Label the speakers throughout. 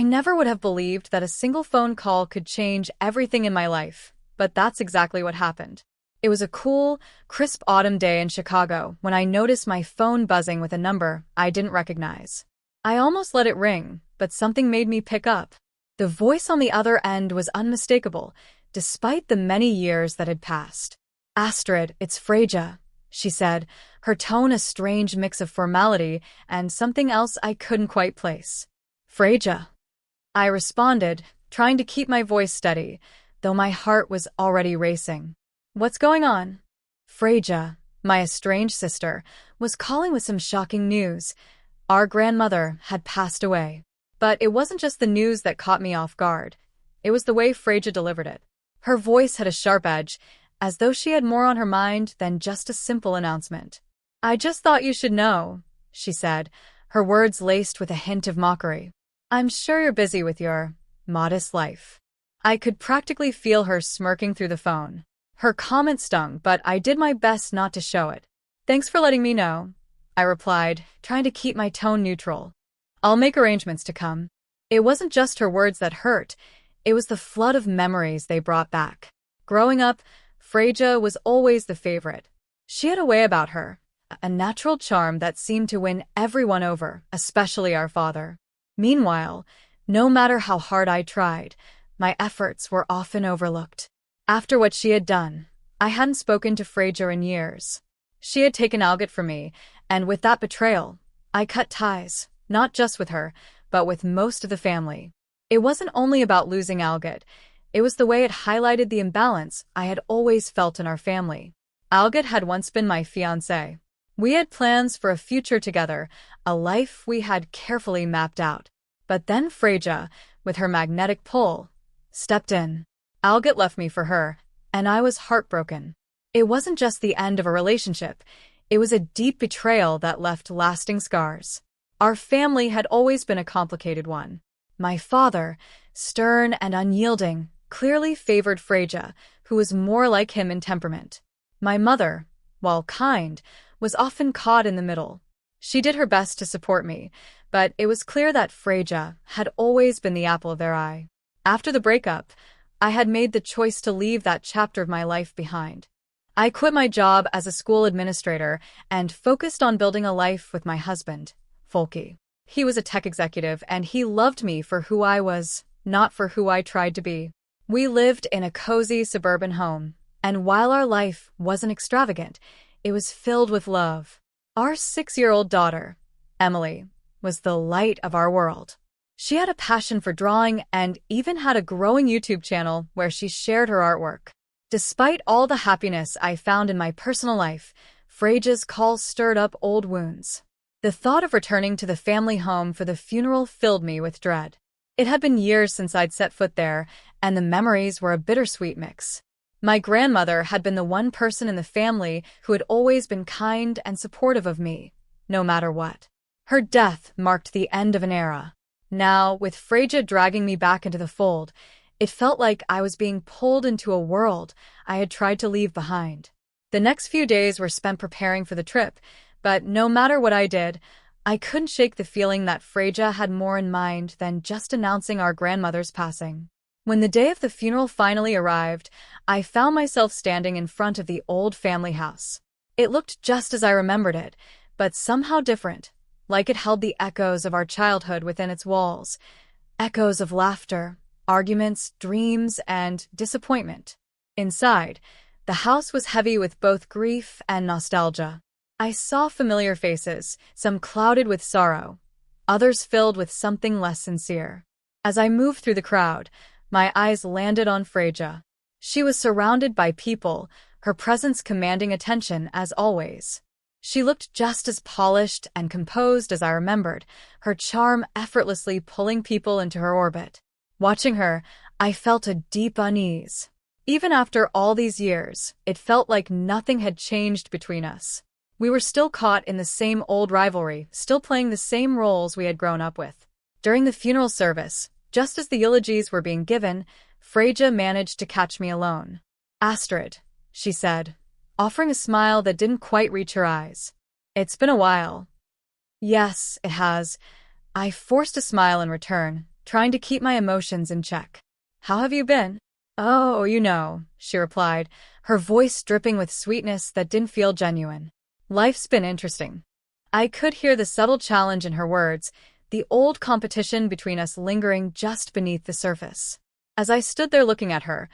Speaker 1: I never would have believed that a single phone call could change everything in my life, but that's exactly what happened. It was a cool, crisp autumn day in Chicago when I noticed my phone buzzing with a number I didn't recognize. I almost let it ring, but something made me pick up. The voice on the other end was unmistakable, despite the many years that had passed. "Astrid, it's Freja," she said, her tone a strange mix of formality and something else I couldn't quite place. "Freja," I responded, trying to keep my voice steady, though my heart was already racing. "What's going on?" Freja, my estranged sister, was calling with some shocking news. Our grandmother had passed away. But it wasn't just the news that caught me off guard. It was the way Freja delivered it. Her voice had a sharp edge, as though she had more on her mind than just a simple announcement. "I just thought you should know," she said, her words laced with a hint of mockery. "I'm sure you're busy with your modest life." I could practically feel her smirking through the phone. Her comment stung, but I did my best not to show it. "Thanks for letting me know," I replied, trying to keep my tone neutral. "I'll make arrangements to come." It wasn't just her words that hurt, it was the flood of memories they brought back. Growing up, Freja was always the favorite. She had a way about her, a natural charm that seemed to win everyone over, especially our father. Meanwhile, no matter how hard I tried, my efforts were often overlooked. After what she had done, I hadn't spoken to Freja in years. She had taken Algot from me, and with that betrayal, I cut ties. Not just with her, but with most of the family. It wasn't only about losing Algot, it was the way it highlighted the imbalance I had always felt in our family. Algot had once been my fiancé. We had plans for a future together, a life we had carefully mapped out. But then Freja, with her magnetic pull, stepped in. Algot left me for her, and I was heartbroken. It wasn't just the end of a relationship, it was a deep betrayal that left lasting scars. Our family had always been a complicated one. My father, stern and unyielding, clearly favored Freja, who was more like him in temperament. My mother, while kind, was often caught in the middle. She did her best to support me, but it was clear that Freja had always been the apple of their eye. After the breakup, I had made the choice to leave that chapter of my life behind. I quit my job as a school administrator and focused on building a life with my husband, Folky. He was a tech executive and he loved me for who I was, not for who I tried to be. We lived in a cozy suburban home, and while our life wasn't extravagant, it was filled with love. Our 6-year-old daughter, Emily, was the light of our world. She had a passion for drawing and even had a growing YouTube channel where she shared her artwork. Despite all the happiness I found in my personal life, Freja's call stirred up old wounds. The thought of returning to the family home for the funeral filled me with dread. It had been years since I'd set foot there, and the memories were a bittersweet mix. My grandmother had been the one person in the family who had always been kind and supportive of me, no matter what. Her death marked the end of an era. Now, with Freja dragging me back into the fold, it felt like I was being pulled into a world I had tried to leave behind. The next few days were spent preparing for the trip, but no matter what I did, I couldn't shake the feeling that Freja had more in mind than just announcing our grandmother's passing. When the day of the funeral finally arrived, I found myself standing in front of the old family house. It looked just as I remembered it, but somehow different, like it held the echoes of our childhood within its walls. Echoes of laughter, arguments, dreams, and disappointment. Inside, the house was heavy with both grief and nostalgia. I saw familiar faces, some clouded with sorrow, others filled with something less sincere. As I moved through the crowd, my eyes landed on Freja. She was surrounded by people, her presence commanding attention as always. She looked just as polished and composed as I remembered, her charm effortlessly pulling people into her orbit. Watching her, I felt a deep unease. Even after all these years, it felt like nothing had changed between us. We were still caught in the same old rivalry, still playing the same roles we had grown up with. During the funeral service, just as the eulogies were being given, Freja managed to catch me alone. "Astrid," she said, offering a smile that didn't quite reach her eyes. "It's been a while." "Yes, it has." I forced a smile in return, trying to keep my emotions in check. "How have you been?" "Oh, she replied, her voice dripping with sweetness that didn't feel genuine. "Life's been interesting." I could hear the subtle challenge in her words, the old competition between us lingering just beneath the surface. As I stood there looking at her,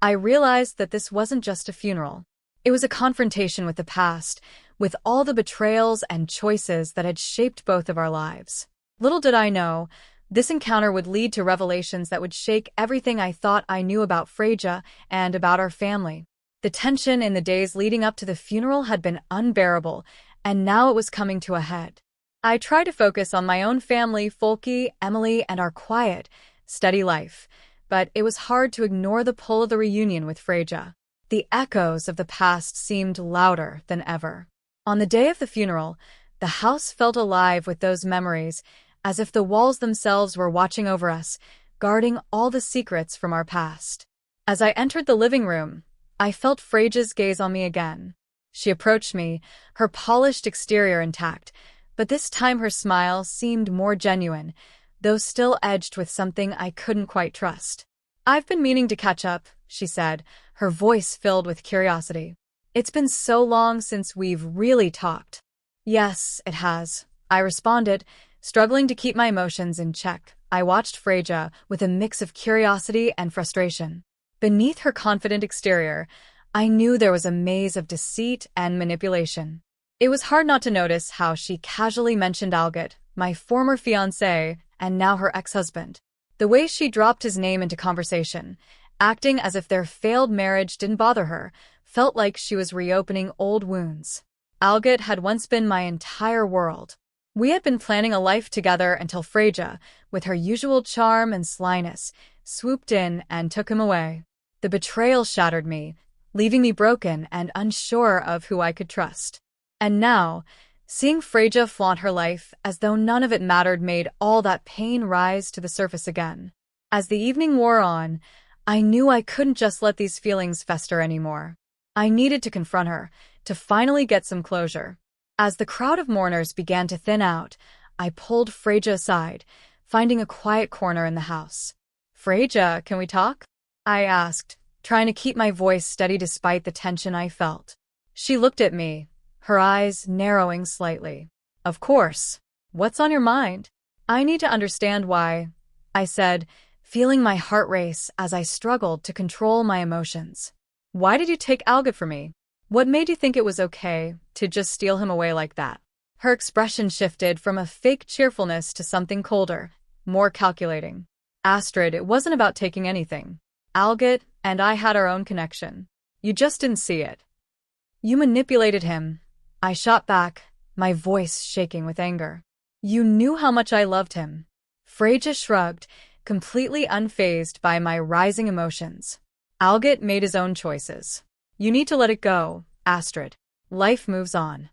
Speaker 1: I realized that this wasn't just a funeral. It was a confrontation with the past, with all the betrayals and choices that had shaped both of our lives. Little did I know, this encounter would lead to revelations that would shake everything I thought I knew about Freja and about our family. The tension in the days leading up to the funeral had been unbearable, and now it was coming to a head. I tried to focus on my own family, Folky, Emily, and our quiet, steady life, but it was hard to ignore the pull of the reunion with Freja. The echoes of the past seemed louder than ever. On the day of the funeral, the house felt alive with those memories, as if the walls themselves were watching over us, guarding all the secrets from our past. As I entered the living room, I felt Freja's gaze on me again. She approached me, her polished exterior intact, but this time her smile seemed more genuine, though still edged with something I couldn't quite trust. "I've been meaning to catch up," she said, her voice filled with curiosity. "It's been so long since we've really talked." "Yes, it has," I responded, struggling to keep my emotions in check. I watched Freja with a mix of curiosity and frustration. Beneath her confident exterior, I knew there was a maze of deceit and manipulation. It was hard not to notice how she casually mentioned Algot, my former fiancé, and now her ex-husband. The way she dropped his name into conversation, acting as if their failed marriage didn't bother her, felt like she was reopening old wounds. Algot had once been my entire world. We had been planning a life together until Freja, with her usual charm and slyness, swooped in and took him away. The betrayal shattered me, leaving me broken and unsure of who I could trust. And now, seeing Freja flaunt her life as though none of it mattered made all that pain rise to the surface again. As the evening wore on, I knew I couldn't just let these feelings fester anymore. I needed to confront her, to finally get some closure. As the crowd of mourners began to thin out, I pulled Freja aside, finding a quiet corner in the house. "Freja, can we talk?" I asked, trying to keep my voice steady despite the tension I felt. She looked at me, her eyes narrowing slightly. "Of course. What's on your mind?" "I need to understand why," I said, feeling my heart race as I struggled to control my emotions. "Why did you take Algot from me? What made you think it was okay to just steal him away like that?" Her expression shifted from a fake cheerfulness to something colder, more calculating. "Astrid, it wasn't about taking anything. Algot and I had our own connection. You just didn't see it. You manipulated him." I shot back, my voice shaking with anger. "You knew how much I loved him." Freja shrugged, completely unfazed by my rising emotions. "Algot made his own choices. You need to let it go, Astrid. Life moves on."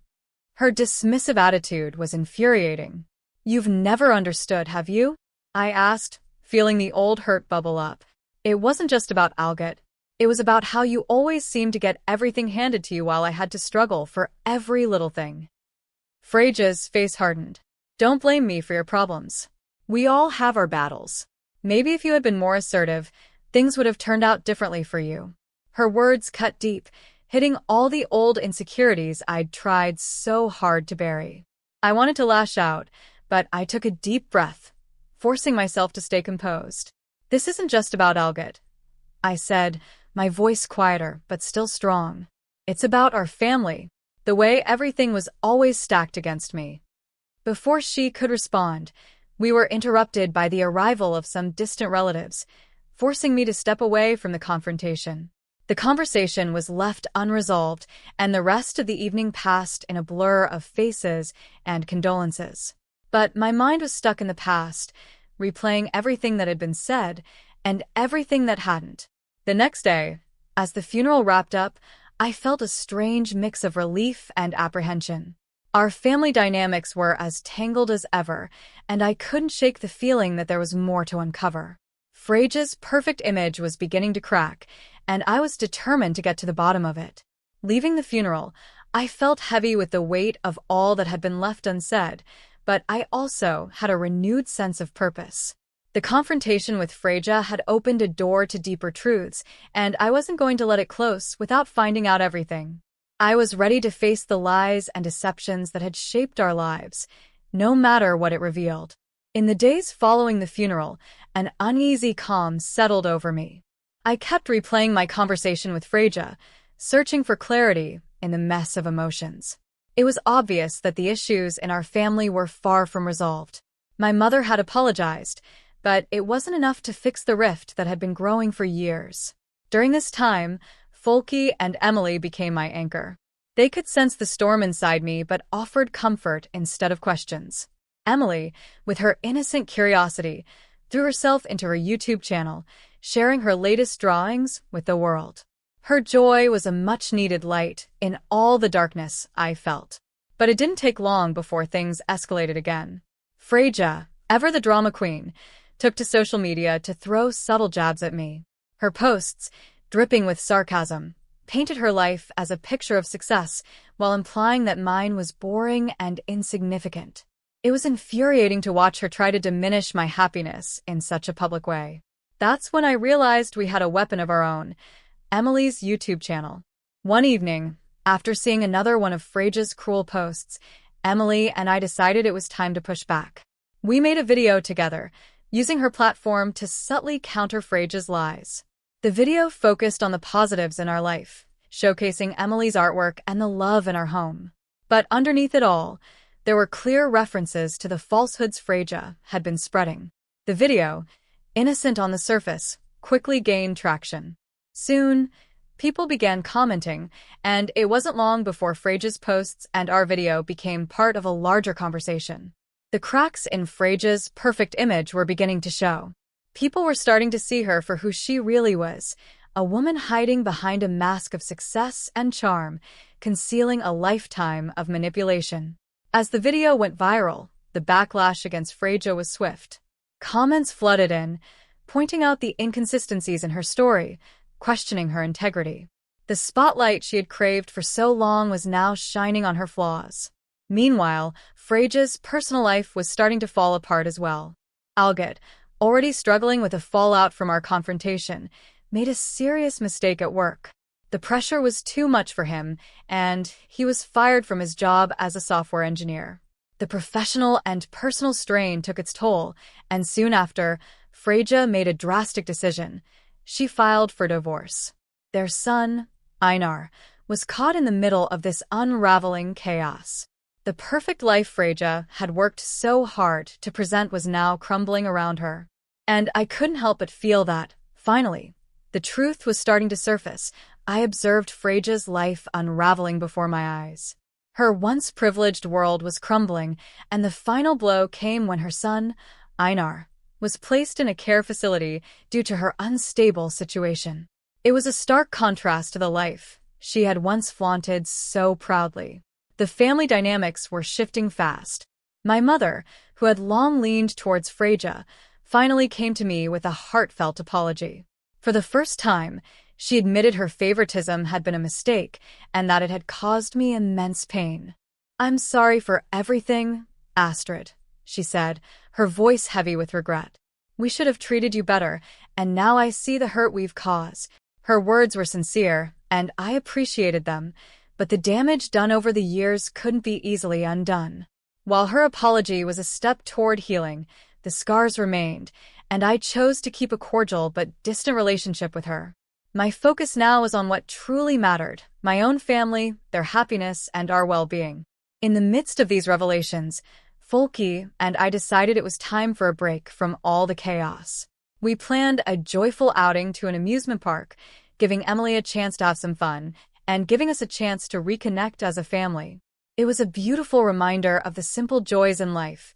Speaker 1: Her dismissive attitude was infuriating. "You've never understood, have you?" I asked, feeling the old hurt bubble up. "It wasn't just about Algot. It was about how you always seemed to get everything handed to you while I had to struggle for every little thing." Freja's face hardened. "Don't blame me for your problems. We all have our battles. Maybe if you had been more assertive, things would have turned out differently for you." Her words cut deep, hitting all the old insecurities I'd tried so hard to bury. I wanted to lash out, but I took a deep breath, forcing myself to stay composed. "This isn't just about Algot," I said, my voice quieter but still strong. "It's about our family, the way everything was always stacked against me." Before she could respond, we were interrupted by the arrival of some distant relatives, forcing me to step away from the confrontation. The conversation was left unresolved, and the rest of the evening passed in a blur of faces and condolences. But my mind was stuck in the past, replaying everything that had been said and everything that hadn't. The next day, as the funeral wrapped up, I felt a strange mix of relief and apprehension. Our family dynamics were as tangled as ever, and I couldn't shake the feeling that there was more to uncover. Freja's perfect image was beginning to crack, and I was determined to get to the bottom of it. Leaving the funeral, I felt heavy with the weight of all that had been left unsaid, but I also had a renewed sense of purpose. The confrontation with Freja had opened a door to deeper truths, and I wasn't going to let it close without finding out everything. I was ready to face the lies and deceptions that had shaped our lives, no matter what it revealed. In the days following the funeral, an uneasy calm settled over me. I kept replaying my conversation with Freja, searching for clarity in the mess of emotions. It was obvious that the issues in our family were far from resolved. My mother had apologized, but it wasn't enough to fix the rift that had been growing for years. During this time, Folky and Emily became my anchor. They could sense the storm inside me but offered comfort instead of questions. Emily, with her innocent curiosity, threw herself into her YouTube channel, sharing her latest drawings with the world. Her joy was a much-needed light in all the darkness I felt. But it didn't take long before things escalated again. Freja, ever the drama queen, took to social media to throw subtle jabs at me. Her posts, dripping with sarcasm, painted her life as a picture of success while implying that mine was boring and insignificant. It was infuriating to watch her try to diminish my happiness in such a public way. That's when I realized we had a weapon of our own, Emily's YouTube channel. One evening, after seeing another one of Freja's cruel posts, Emily and I decided it was time to push back. We made a video together, using her platform to subtly counter Freja's lies. The video focused on the positives in our life, showcasing Emily's artwork and the love in our home. But underneath it all, there were clear references to the falsehoods Freja had been spreading. The video, innocent on the surface, quickly gained traction. Soon, people began commenting, and it wasn't long before Freja's posts and our video became part of a larger conversation. The cracks in Freja's perfect image were beginning to show. People were starting to see her for who she really was, a woman hiding behind a mask of success and charm, concealing a lifetime of manipulation. As the video went viral, the backlash against Freja was swift. Comments flooded in, pointing out the inconsistencies in her story, questioning her integrity. The spotlight she had craved for so long was now shining on her flaws. Meanwhile, Freja's personal life was starting to fall apart as well. Algot, already struggling with the fallout from our confrontation, made a serious mistake at work. The pressure was too much for him, and he was fired from his job as a software engineer. The professional and personal strain took its toll, and soon after, Freja made a drastic decision. She filed for divorce. Their son, Einar, was caught in the middle of this unraveling chaos. The perfect life Freja had worked so hard to present was now crumbling around her. And I couldn't help but feel that, finally, the truth was starting to surface. I observed Freja's life unraveling before my eyes. Her once privileged world was crumbling, and the final blow came when her son, Einar, was placed in a care facility due to her unstable situation. It was a stark contrast to the life she had once flaunted so proudly. The family dynamics were shifting fast. My mother, who had long leaned towards Freja, finally came to me with a heartfelt apology. For the first time, she admitted her favoritism had been a mistake and that it had caused me immense pain. "I'm sorry for everything, Astrid," she said, her voice heavy with regret. "We should have treated you better, and now I see the hurt we've caused." Her words were sincere, and I appreciated them, but the damage done over the years couldn't be easily undone. While her apology was a step toward healing, the scars remained, and I chose to keep a cordial but distant relationship with her. My focus now was on what truly mattered, my own family, their happiness, and our well-being. In the midst of these revelations, Folky and I decided it was time for a break from all the chaos. We planned a joyful outing to an amusement park, giving Emily a chance to have some fun, and giving us a chance to reconnect as a family. It was a beautiful reminder of the simple joys in life,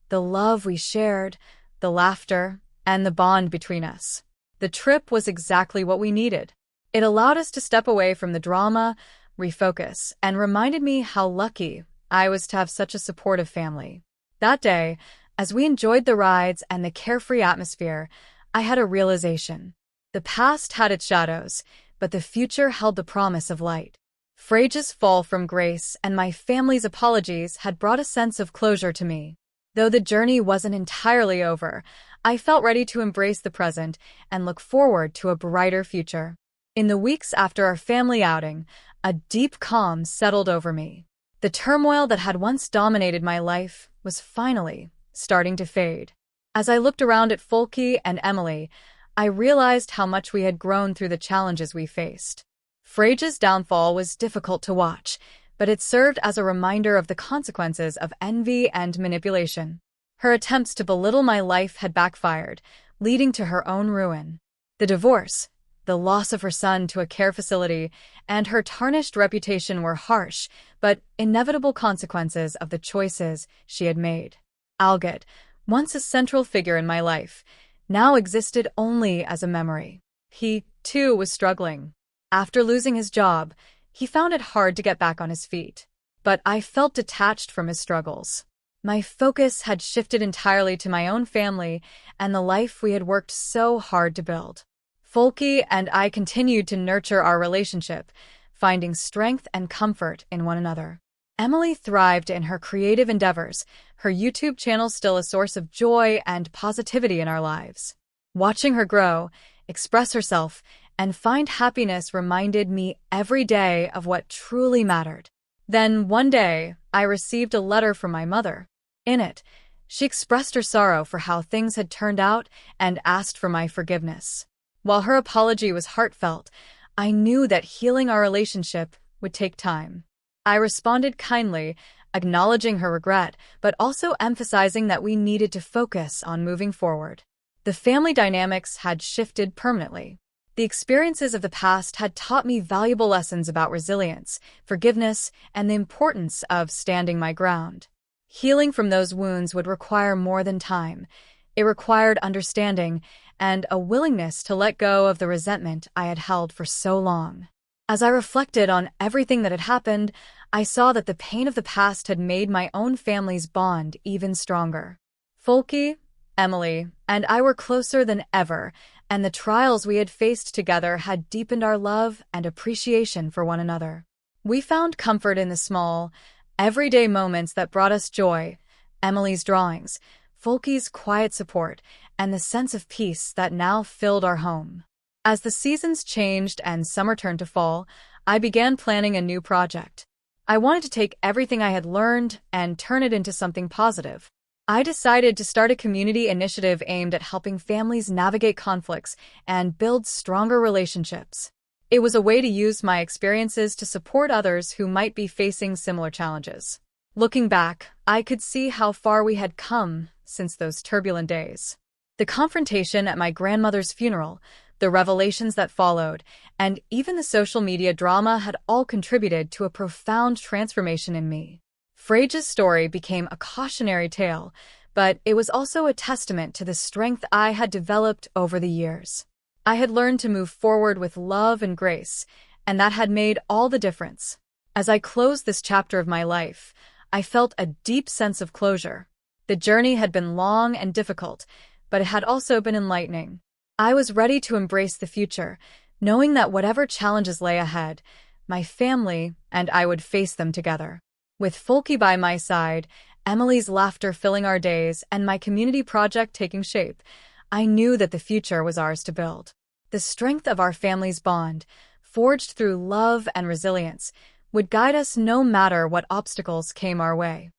Speaker 1: the love we shared, the laughter, and the bond between us. The trip was exactly what we needed. It allowed us to step away from the drama, refocus, and reminded me how lucky I was to have such a supportive family. That day, as we enjoyed the rides and the carefree atmosphere, I had a realization. The past had its shadows, but the future held the promise of light. Freja's fall from grace and my family's apologies had brought a sense of closure to me. Though the journey wasn't entirely over, I felt ready to embrace the present and look forward to a brighter future. In the weeks after our family outing, a deep calm settled over me. The turmoil that had once dominated my life was finally starting to fade. As I looked around at Folky and Emily, I realized how much we had grown through the challenges we faced. Frage's downfall was difficult to watch, but it served as a reminder of the consequences of envy and manipulation. Her attempts to belittle my life had backfired, leading to her own ruin. The divorce, the loss of her son to a care facility, and her tarnished reputation were harsh but inevitable consequences of the choices she had made. Algot, once a central figure in my life, now existed only as a memory. He, too, was struggling. After losing his job, he found it hard to get back on his feet. But I felt detached from his struggles. My focus had shifted entirely to my own family and the life we had worked so hard to build. Folky and I continued to nurture our relationship, finding strength and comfort in one another. Emily thrived in her creative endeavors, her YouTube channel still a source of joy and positivity in our lives. Watching her grow, express herself, and find happiness reminded me every day of what truly mattered. Then, one day, I received a letter from my mother. In it, she expressed her sorrow for how things had turned out and asked for my forgiveness. While her apology was heartfelt, I knew that healing our relationship would take time. I responded kindly, acknowledging her regret, but also emphasizing that we needed to focus on moving forward. The family dynamics had shifted permanently. The experiences of the past had taught me valuable lessons about resilience, forgiveness, and the importance of standing my ground. Healing from those wounds would require more than time. It required understanding and a willingness to let go of the resentment I had held for so long. As I reflected on everything that had happened, I saw that the pain of the past had made my own family's bond even stronger. Folky, Emily, and I were closer than ever, and the trials we had faced together had deepened our love and appreciation for one another. We found comfort in the small, everyday moments that brought us joy: Emily's drawings, Folky's quiet support, and the sense of peace that now filled our home. As the seasons changed and summer turned to fall, I began planning a new project. I wanted to take everything I had learned and turn it into something positive. I decided to start a community initiative aimed at helping families navigate conflicts and build stronger relationships. It was a way to use my experiences to support others who might be facing similar challenges. Looking back, I could see how far we had come since those turbulent days. The confrontation at my grandmother's funeral, the revelations that followed, and even the social media drama had all contributed to a profound transformation in me. Frage's story became a cautionary tale, but it was also a testament to the strength I had developed over the years. I had learned to move forward with love and grace, and that had made all the difference. As I closed this chapter of my life, I felt a deep sense of closure. The journey had been long and difficult, but it had also been enlightening. I was ready to embrace the future, knowing that whatever challenges lay ahead, my family and I would face them together. With Folky by my side, Emily's laughter filling our days, and my community project taking shape, I knew that the future was ours to build. The strength of our family's bond, forged through love and resilience, would guide us no matter what obstacles came our way.